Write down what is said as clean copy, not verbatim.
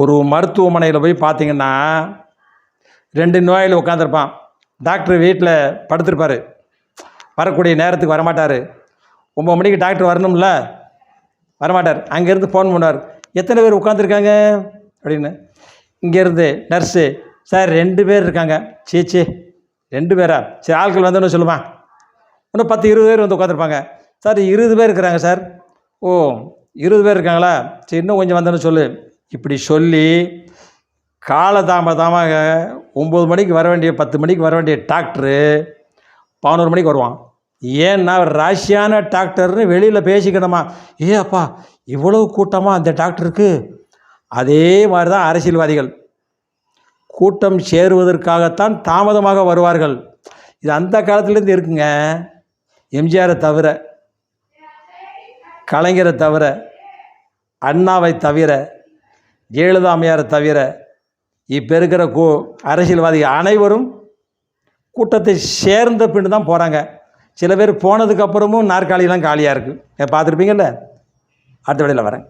ஒரு மருத்துவமனையில் போய் பார்த்தீங்கன்னா 2 நோயாளி உட்காந்துருப்பான். டாக்டர் வீட்டில் படுத்திருப்பார். வரக்கூடிய நேரத்துக்கு வரமாட்டார். 9 மணிக்கு டாக்டர் வரணும்ல, வரமாட்டார். அங்கேருந்து ஃபோன் பண்ணுவார், எத்தனை பேர் உட்காந்துருக்காங்க அப்படின்னு. இங்கேருந்து நர்ஸு, சார் 2 பேர் இருக்காங்க. சீச்சி 2 பேரா? சரி ஆட்கள் வந்தோன்னு சொல்லுவான். இன்னும் 10-20 பேர் வந்து உட்காந்துருப்பாங்க. சார் 20 பேர் இருக்கிறாங்க சார். ஓ 20 பேர் இருக்காங்களா? சரி இன்னும் கொஞ்சம் வந்தோன்னு சொல்லு. இப்படி சொல்லி காலதாமதமாக 9 மணிக்கு வர வேண்டிய 10 மணிக்கு வர வேண்டிய டாக்டரு 11 மணிக்கு வருவான். ஏன்னா ராசியான டாக்டர்னு வெளியில் பேசிக்கணுமா? ஏ அப்பா இவ்வளவு கூட்டமாக அந்த டாக்டருக்கு. அதே மாதிரி தான் அரசியல்வாதிகள் கூட்டம் சேருவதற்காகத்தான் தாமதமாக வருவார்கள். இது அந்த காலத்துலேருந்து இருக்குங்க. எம்ஜிஆரை தவிர, கலைஞரை தவிர, அண்ணாவை தவிர, ஜெயலலிதா அம்மையாரை தவிர இப்போ இருக்கிற அரசியல்வாதி அனைவரும் கூட்டத்தை சேர்ந்த பின்னு தான் போகிறாங்க. சில பேர் போனதுக்கப்புறமும் நாற்காலியெல்லாம் காலியாக இருக்குது. பார்த்துருப்பீங்கள்ல. அடுத்த வேளையில் வரேன்.